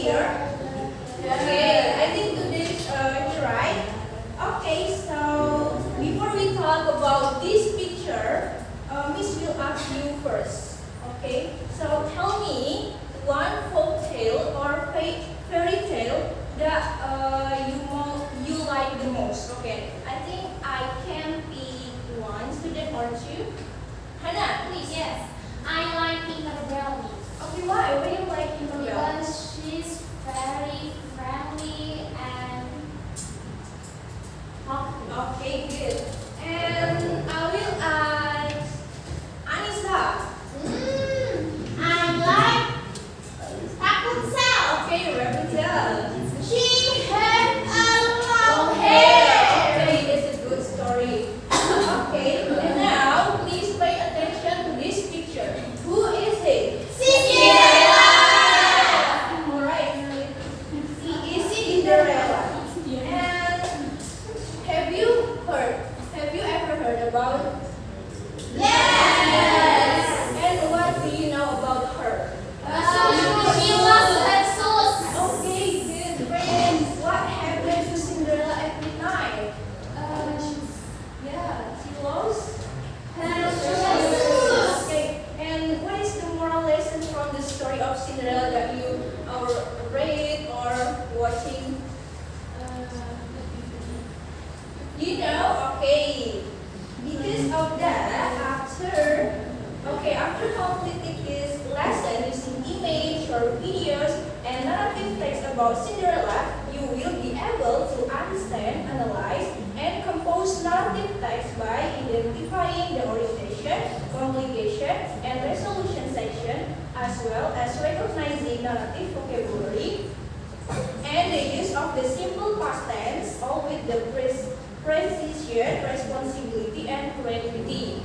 here? Okay, I think today's right. Okay, so before we talk about this picture, Miss will ask you first. Okay, so tell me one folk tale or fairy tale that you like the most. Okay, I think I can pick one student or two. Hannah, please. Yes, I like Tinkerbell. Okay, why? Why do you like Tinkerbell? Because she's very friendly and talkative. Okay, good. And I will ask Anissa. I like Rapunzel. Okay, Rapunzel. She has a Long long hair. hair. Okay, that's a good story. Okay, and now please pay attention to this picture. Who is it? Cinderella. Alright, she is Cinderella. And have you ever heard about? Yes. And what do you know about her? She was a sauce. Okay, good friends. What happened to Cinderella every night? Yeah, she lost her shoes. Okay, and what is the moral lesson from the story of Cinderella that you read or watching? You know, okay. Because of that, after completing this lesson using image or videos and narrative text about Cinderella, you will be able to understand, analyze, and compose narrative text by identifying the orientation, complication, and resolution section, as well as recognizing narrative vocabulary and the use of the simple past tense, all with the precision, responsibility, and creativity.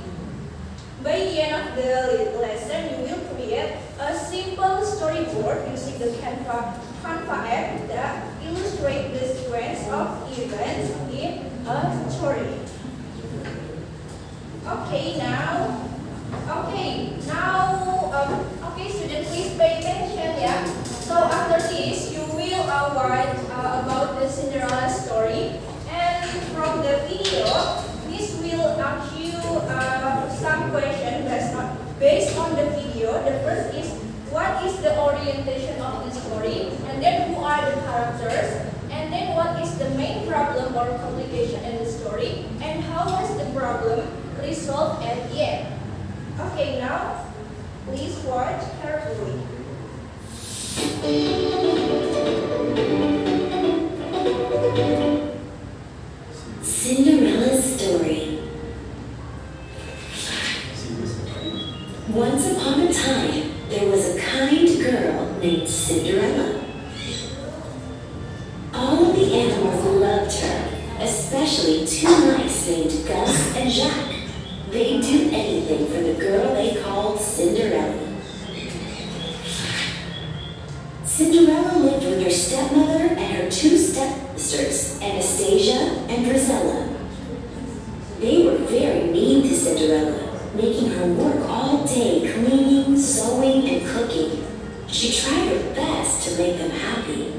By the end of the lesson, you will create a simple storyboard using the Canva app that illustrates the sequence of events in a story. Okay, students, please pay attention, yeah? So after this, you will watch about the Cinderella story. And from the video, this will ask you some questions based on the video. The first is, what is the orientation of the story? And then, who are the characters? And then, what is the main problem or complication in the story? And how was the problem resolved at the end? Okay, now, please watch carefully. Cinderella's story. Once upon a time, there was a kind girl named Cinderella. All of the animals loved her, especially two mice named Gus and Jacques. They'd do anything for the girl they called Cinderella. Cinderella lived with her stepmother and her two stepsisters, Anastasia and Rosella. They were very mean to Cinderella, making her work all day cleaning, sewing, and cooking. She tried her best to make them happy.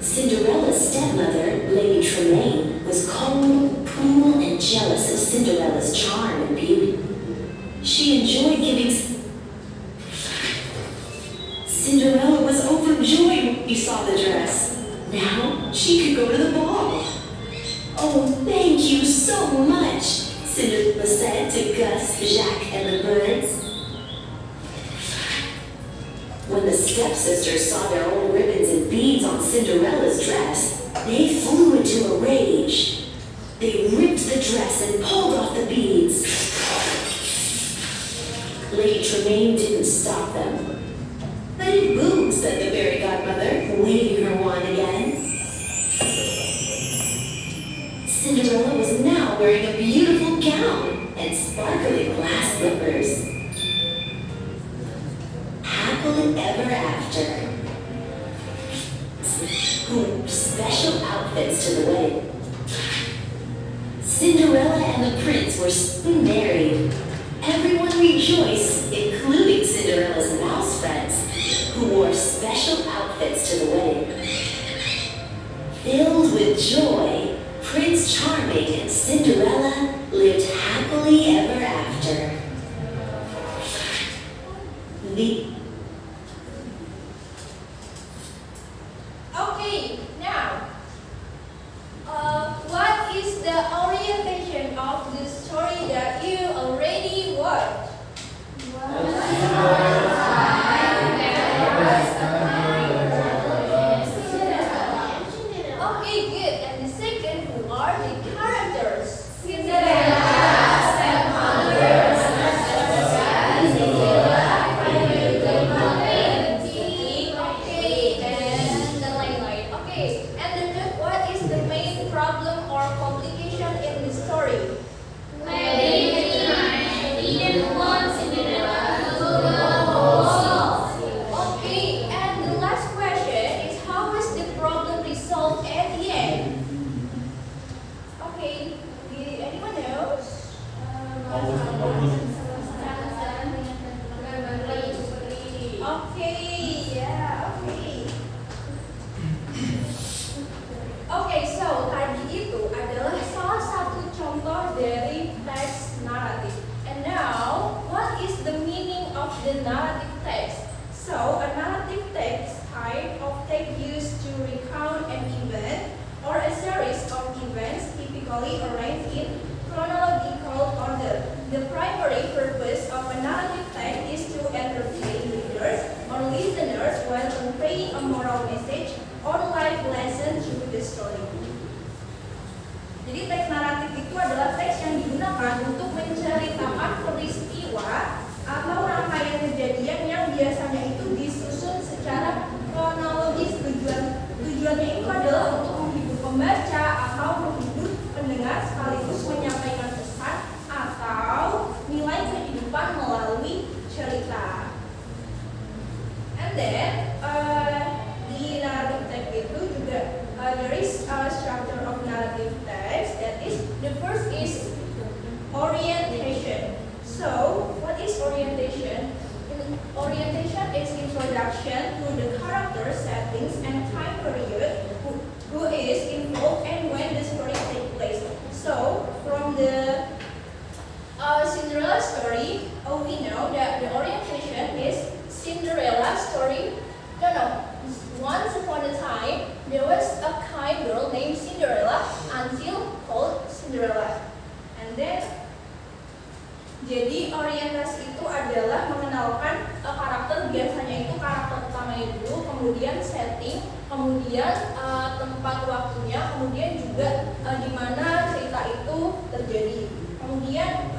Cinderella's stepmother, Lady Tremaine, was cold, cruel, and jealous of Cinderella's charm and beauty. She enjoyed giving Cinderella was overjoyed when she saw the dress. Now she could go to the ball. Oh, thank you so much, Cinderella said to Gus, Jacques, and the birds. When the stepsisters saw their old ribbons and beads on Cinderella's dress, they flew into a rage. They ripped the dress and pulled off the beads. Lady Tremaine didn't stop them. Let it boom, said the fairy godmother, waving her wand again. Cinderella was now wearing a beautiful gown and sparkling glass slippers. Happily ever after. Who wore special outfits to the wedding. Cinderella and the prince were soon married. Everyone rejoiced, including Cinderella's mouse friends, who wore wore special outfits to the wedding. Filled with joy, Prince Charming and Cinderella lived happily ever after. Okay, now, what is the orientation of the story that you already watched? Okay, good. And the second, who are the characters? Cinderella, okay, and the lain-lain. Okay, and the third, what is the main problem or complication in the story? Okay, and the last question is, how is the problem resolved at the end? Okay, anyone knows? Okay, yeah, okay. Okay, so tadi itu adalah salah satu contoh dari teks naratif. And now, what is the meaning of the narrative text? So, a narrative text type of text used to recount an event or a series of events typically arranged in chronological order. The primary purpose of a narrative text is to entertain readers or listeners while conveying a moral message or life lesson through the story. Jadi teks naratif itu adalah teks yang digunakan untuk menceritakan peristiwa atau rangkaian kejadian yang biasanya itu disusun secara kronologis. Tujuannya itu adalah untuk menghibur pembaca atau menghibur pendengar sekaligus menyampaikan pesan atau nilai kehidupan melalui cerita. And then di narrative text itu juga there is a structure of narrative text. That is, the first is orientation. So, what is orientation? Orientation is introduction to the character, settings, and time period who is involved and when the story takes place. So, from the Cinderella story, we know that the orientation is Cinderella's story. No. Once upon a time, there was a kind girl named Cinderella until called Cinderella. And then, jadi orientasi itu adalah mengenalkan karakter, biasanya itu karakter utamanya dulu, kemudian setting, kemudian tempat waktunya, kemudian juga di mana cerita itu terjadi. Kemudian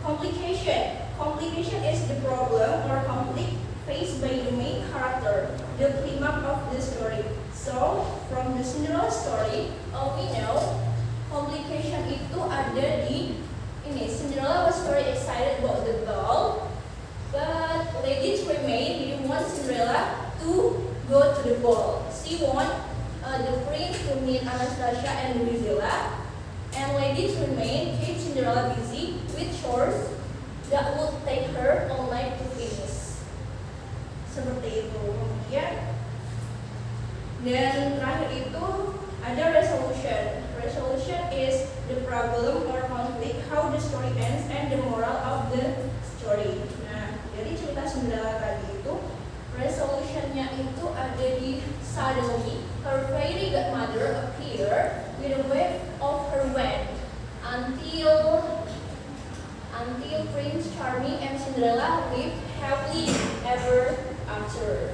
complication. Complication is the problem or conflict faced by the main character, the climax of the story. So, from the Cinderella story, we know complication itu ada di ini. Cinderella was very excited about the ball, but Lady Tremaine didn't want Cinderella to go to the ball. She want the prince to meet Anastasia and Louisilla, and Lady Tremaine kept Cinderella busy with chores that would take her all night to finish. Seperti itu. Kemudian dan terakhir itu ada resolution. Resolution is the problem or conflict, how the story ends, and the moral of the story. Nah, jadi cerita Cinderella tadi itu resolutionnya itu ada di suddenly her fairy godmother appeared with a wave of her wand until Prince Charming and Cinderella lived happily ever after.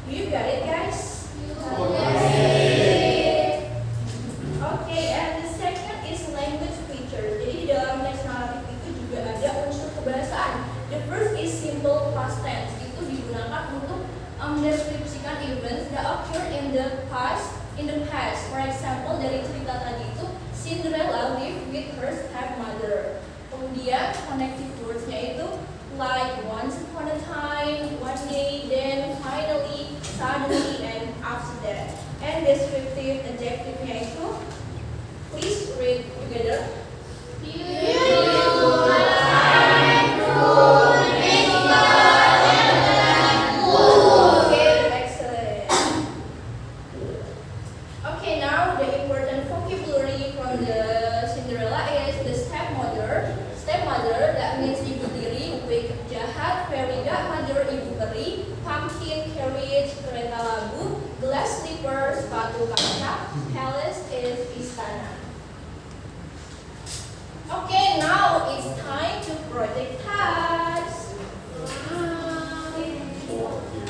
You got it, guys? Okay, and the second is language feature. Jadi di dalam teks naratif itu juga ada unsur kebahasaan. The first is simple past tense. Itu digunakan untuk mendeskripsikan events that occur in the past. For example, dari cerita tadi itu Cinderella lived with her stepmother. Kemudian connective words-nya itu like once upon a time, one day, then, finally, suddenly, and after that. And descriptive adjective-nya itu, please read together. Beautiful, pumpkin carriage, kereta labu, glass slipper, sepatu kaca, palace is istana. Okay, now it's time to project task.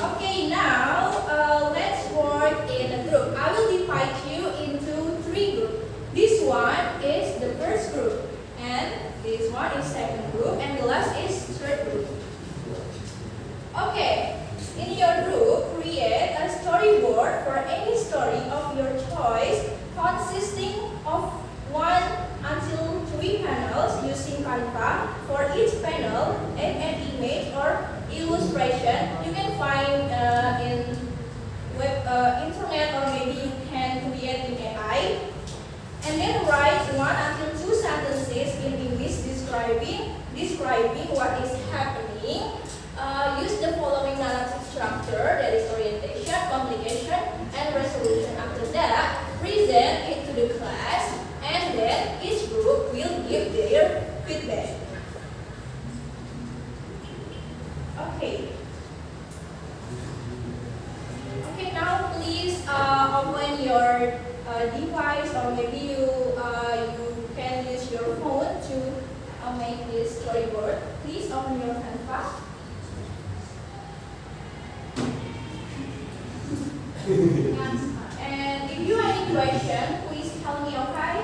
Okay, now let's work in a group. I will divide you into 3 groups. This one is the first group, and this one is second group, and the last is third group. Okay, in your group, create a storyboard for any story of your choice consisting of 1 until 3 panels using Canva. For each panel, add an image or illustration you can find in internet, or maybe you can create in AI. And then write 1 until 2 sentences in English describing what is happening. Use the following narrative structure, that is orientation, complication, and resolution. After that, present it to the class, and then each group will give their feedback. Okay. Okay, now please open your device, or maybe you can use your phone to make this storyboard. Please open your Canva. And if you have any question, please tell me, okay?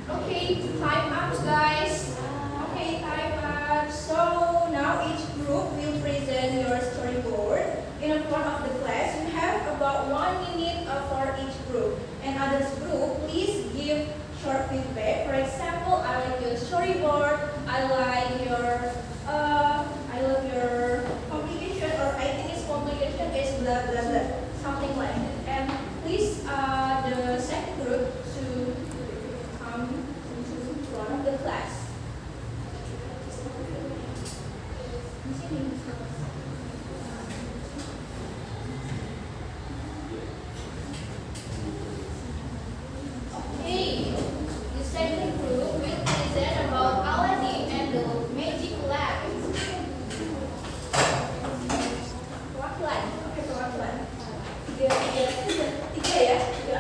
Okay, time up, guys. Okay, time up. So now each group will present your storyboard in front of the class. You have about 1 minute for each group. And others group, please give short feedback. For example, I like your storyboard. I love your complication, or I think its complication is blah blah blah, something like that. And please, the second group to come into front of the class. Okay, the second group will present about Aladdin and the magic lamp. Perwakilan, oke perwakilan. Tiga ya. Tiga.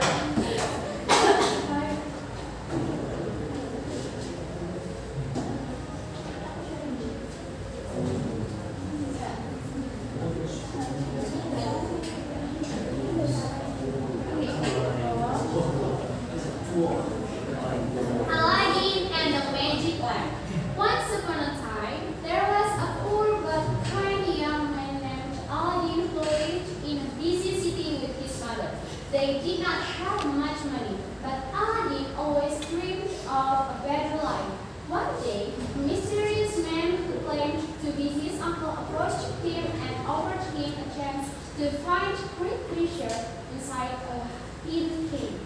Aladdin and the Magic Lamp. Once upon a time, there was a poor but kind young man named Aladdin who lived in a busy city with his mother. They did not have much money, but Aladdin always dreamed of a better life. One day, a mysterious man who claimed to be his uncle approached him and offered him a chance to find great treasure inside a hidden cave.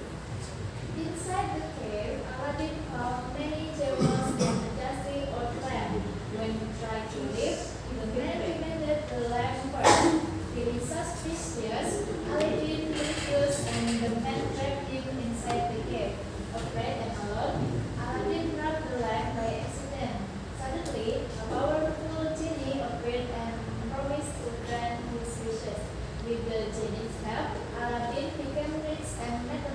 Inside the cave, Aladdin found many jewels and a dusty old lamp. When he tried to leave, the man demanded the lamp first. Feeling suspicious, Aladdin refused and the man trapped him inside the cave. Afraid and alone, Aladdin dropped the lamp by accident. Suddenly, a powerful genie appeared and promised to grant his wishes. With the genie's help, Aladdin became rich and met a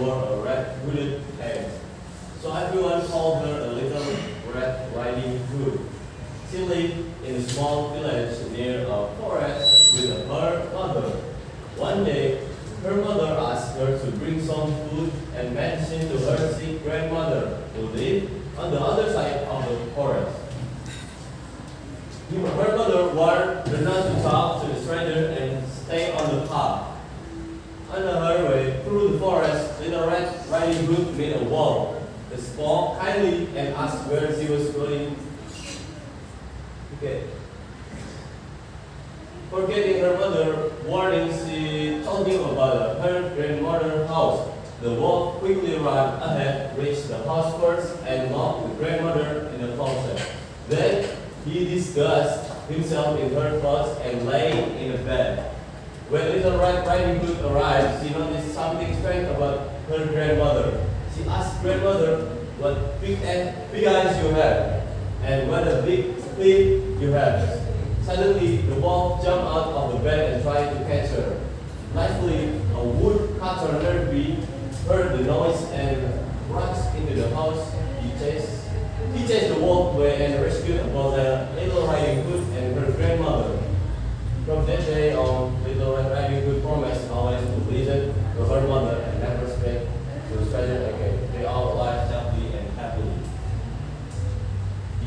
wore a red hooded hat. So everyone called her a little Red Riding Hood. She lived in a small village near a forest with her mother. One day, her mother asked her to bring some food and mentioned to her sick grandmother who lived on the other side of the forest. Her mother warned her not to talk to the stranger and stay on the path. On her way through the forest, Little Red Riding Hood met a wolf. He spoke kindly and asked where she was going. Okay. Forgetting her mother's warning, she told him about her grandmother's house. The wolf quickly ran ahead, reached the house first, and locked the grandmother in the closet. Then he disguised himself in her clothes and lay in a bed. When Little Red Riding Hood arrived, she noticed something strange about her grandmother. She asked grandmother what big eyes you have and what a big feet you have. Suddenly, the wolf jumped out of the bed and tried to catch her. Luckily, a woodcutter bee heard the noise and rushed into the house. He chased the wolf away and rescued both Little Riding Hood and her grandmother. From that day on, Little Red Riding Hood promised always to listen to her mother and never speak to a stranger again. They all lived happily and happily.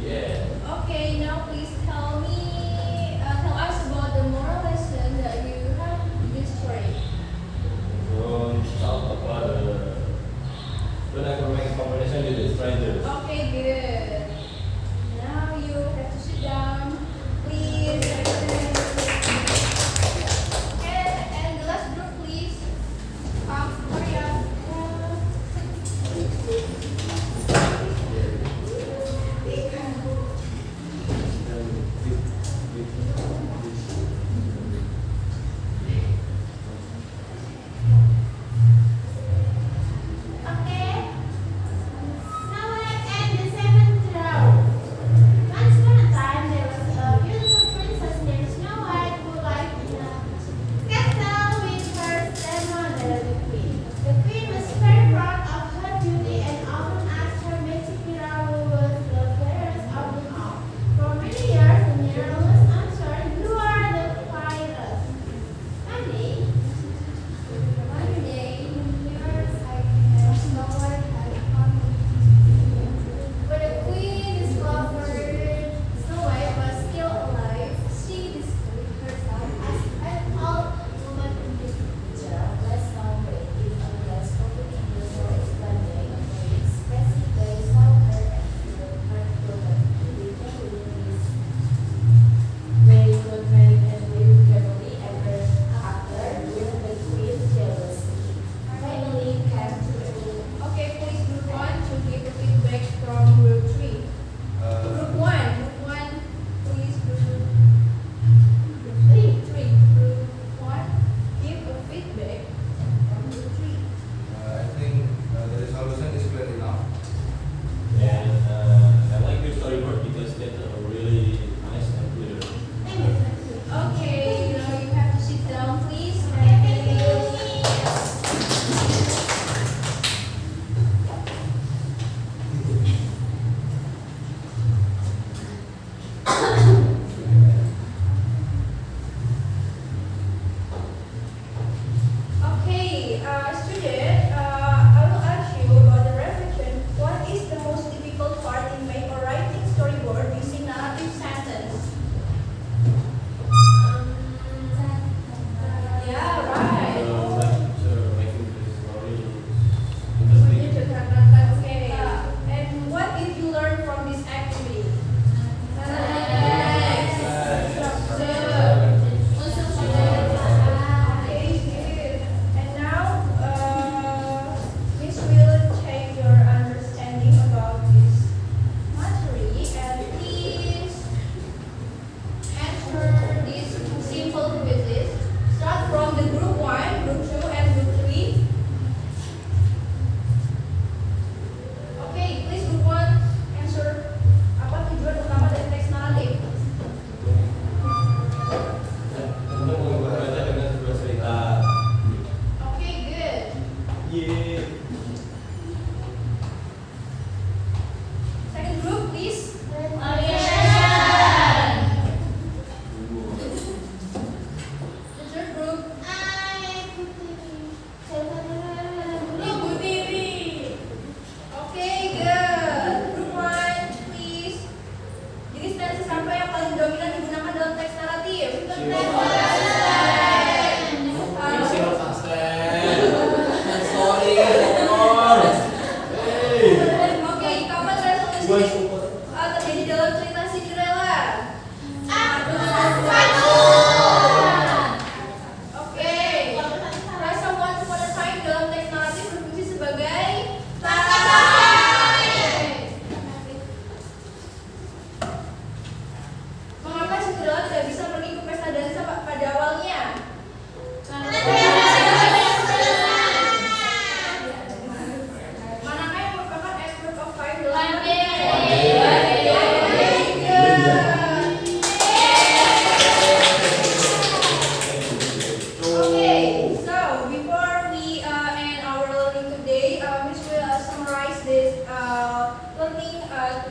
The end. Okay, now please tell us about the moral lesson that you have in this story. Don't talk about don't ever make a conversation with a stranger. Okay, good. Now you have to sit down. Please. And the last group, please. Hurry up. Okay. Snow White and the Seven Dwarfs. Once upon a time, there was a beautiful princess named Snow White who lived in a castle with her stepmother, the queen. The queen was very proud of her beauty and often asked her magic mirror who was the fairest of them all. For many years, the mirror was answered, "You are the fairest." One day, the mirror sighed and Snow White had come. When the queen discovered Snow White was still alive, she disguised herself as an old woman in the picture. Last Snow White is a glass opening the forest one day. A very expressive guy saw her and he was heartbroken. He began with his very good man and lived carefully ever after with the queen jealousy. Finally came to Okay, please group 1 to give a feedback from group 3. Group 1, please group 3. Group 1, give a feedback from group 3. I think the resolution is clear enough. And I like your storyboard because it's really nice and clear. Okay, now you have to sit down, please. Okay, student, I will ask you about the reflection. What is the most difficult part in making or writing storyboard using narrative sentence? Yeah, right. Making the story Okay. interesting. And what did you learn from this activity? Okay, good. And now, Miss will check your understanding about this material and please answer these simple quizzes. Start from the group 1, group 2, and group 3. Okay, please group 1 answer. Apa tujuan utama dari teks naratif? Untuk membaca dengan sebuah cerita. Okay, good. Ye.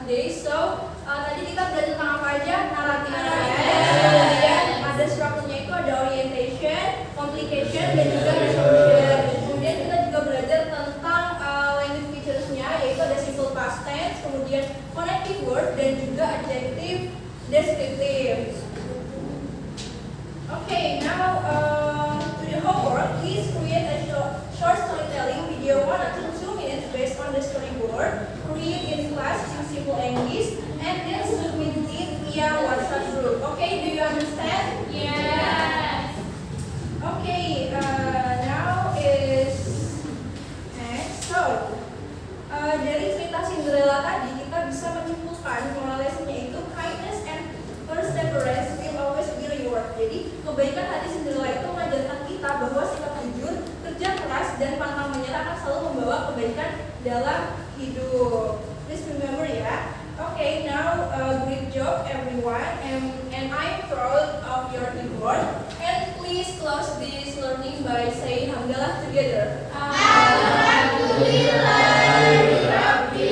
today. So tadi kita belajar tentang apa aja? Naratif. Kemudian ada strukturnya itu ada orientation, complication, dan juga resolution. Kemudian kita juga belajar tentang language features-nya, yaitu ada simple past tense, kemudian connective word, dan juga adjective descriptive. Okay, now to the homework. Please create a short storytelling video 1 or 2 minutes based on the storyboard. Read in class using simple English, and then submit it via WhatsApp group. Okay, do you understand? Yes. Okay, now is next. So, dari cerita Cinderella tadi kita bisa menyimpulkan moral lesson-nya itu kindness and perseverance will always be reward. Jadi kebaikan hati Cinderella itu mengajarkan kita bahwa sikap jujur, kerja keras, dan pantang menyerah akan selalu membawa kebaikan dalam hidup. Please remember ya. Okay, now great job everyone, and I'm proud of your effort. And please close this learning by saying hamdalah together.